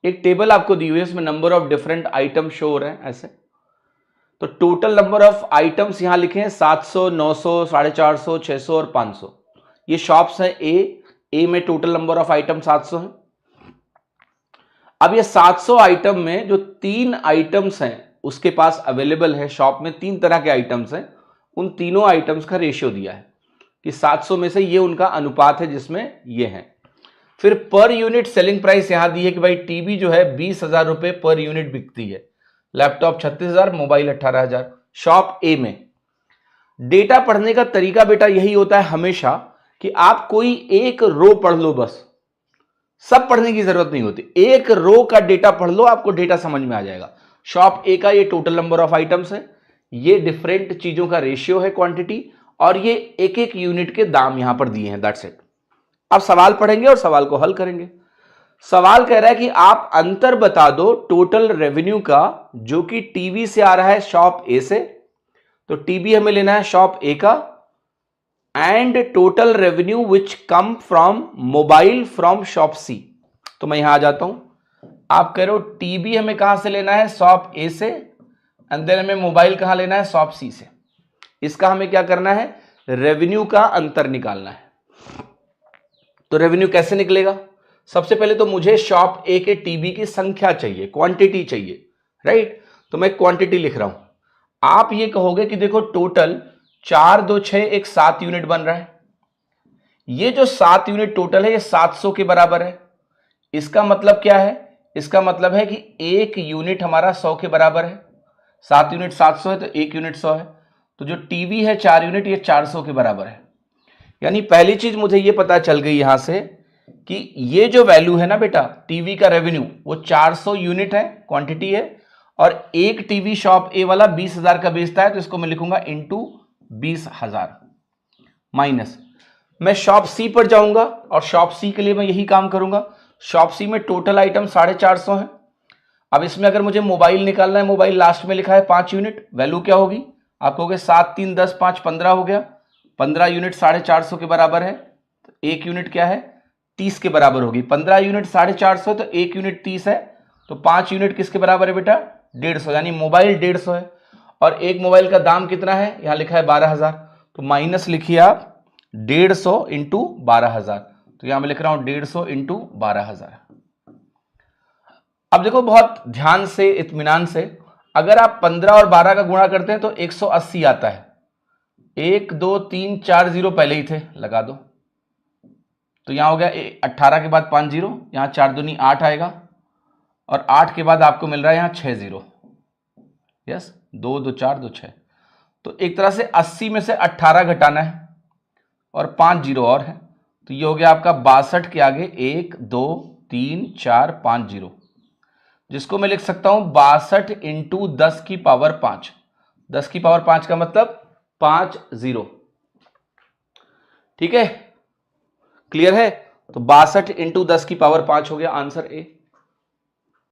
एक टेबल आपको दी हुई है, इसमें number of different item show हो रहे हैं ऐसे। तो टोटल नंबर ऑफ आइटम्स यहां लिखे हैं 700, 900, 450, 600 और 500। ये शॉप्स हैं ए में टोटल नंबर ऑफ आइटम 700 है। अब ये 700 आइटम में जो 3 आइटम्स हैं उसके पास अवेलेबल है, शॉप में 3 तरह के आइटम्स हैं, उन तीनों आइटम्स का रेशियो दिया है कि 700 में से ये उनका अनुपात है जिसमें ये है। फिर पर यूनिट सेलिंग प्राइस यहां दी है कि भाई टीवी जो है 20,000 रुपए पर यूनिट बिकती है, लैपटॉप 36,000, मोबाइल 18,000, शॉप ए में। डेटा पढ़ने का तरीका बेटा यही होता है हमेशा कि आप कोई एक रो पढ़ लो, बस सब पढ़ने की जरूरत नहीं होती, एक रो का डेटा पढ़ लो, आपको डेटा समझ में आ जाएगा। शॉप ए का ये टोटल नंबर ऑफ आइटम्स है, ये डिफरेंट चीजों का रेशियो है, क्वांटिटी, और ये एक एक यूनिट के दाम यहां पर दिए हैं, दैट्स इट। अब सवाल पढ़ेंगे और सवाल को हल करेंगे। सवाल कह रहा है कि आप अंतर बता दो टोटल रेवेन्यू का जो कि टीवी से आ रहा है शॉप ए से, तो टीवी हमें लेना है शॉप ए का, and total revenue which come from mobile from shop C. तो मैं यहां आ जाता हूं, आप कह रहे हो टीवी हमें कहां से लेना है, शॉप ए से, एंड देन हमें मोबाइल कहां लेना है, शॉप सी से। इसका हमें क्या करना है, रेवेन्यू का अंतर निकालना है। तो रेवेन्यू कैसे निकलेगा, सबसे पहले तो मुझे शॉप ए के टीवी की संख्या चाहिए, क्वांटिटी चाहिए, राइट। तो मैं क्वांटिटी लिख रहा हूं। आप ये कहोगे कि देखो टोटल 4, 2, 6 एक 7 यूनिट बन रहा है, ये जो 7 यूनिट टोटल है ये 700 के बराबर है। इसका मतलब क्या है, इसका मतलब है कि एक यूनिट हमारा 100 के बराबर है। 7 यूनिट 700 है तो एक यूनिट 100 है, तो जो टीवी है 4 यूनिट ये 400 के बराबर है। यानी पहली चीज मुझे ये पता चल गई यहां से कि ये जो वैल्यू है ना बेटा टीवी का रेवेन्यू, वो 400 यूनिट है, क्वांटिटी है, और एक टीवी शॉप ए वाला 20,000 का बेचता है, तो इसको मैं लिखूंगा इंटू 20,000 माइनस, मैं शॉप सी पर जाऊंगा और शॉप सी के लिए मैं यही काम करूंगा। शॉप सी में टोटल आइटम 450 है। अब इसमें अगर मुझे मोबाइल निकालना है, मोबाइल लास्ट में लिखा है 5 यूनिट, वैल्यू क्या होगी, आप कहोगे 7, 3, 10, 5, 15 हो गया, 15 यूनिट 450 के बराबर है, तो एक यूनिट क्या है, 30 के बराबर होगी। 15 यूनिट 450 तो एक यूनिट 30 है, तो 5 यूनिट किसके बराबर है बेटा, 150, यानी मोबाइल 150 है। और एक मोबाइल का दाम कितना है, यहां लिखा है 12,000, तो माइनस लिखिए आप 150 इंटू 12,000, तो यहां मैं लिख रहा हूं 150 इंटू 12,000। अब देखो बहुत ध्यान से, इत्मीनान से, अगर आप 15 और 12 का गुणा करते हैं तो 180 आता है। 1, 2, 3, 4 जीरो पहले ही थे, लगा दो, तो यहां हो गया 18 के बाद 5 जीरो, यहां 4 दूनी 8 आएगा, और 8 के बाद आपको मिल रहा है यहां 6 जीरो, यस, 2, 2, 4, 2, 6। तो एक तरह से 80 में से 18 घटाना है और 5 जीरो और है, तो ये हो गया आपका 62 के आगे 1, 2, 3, 4, 5 जीरो, जिसको मैं लिख सकता हूं 62 इंटू 10 की पावर 5। 10 की पावर 5 का मतलब 5 जीरो, ठीक है, क्लियर है। तो 62 इंटू 10 की पावर 5 हो गया आंसर ए।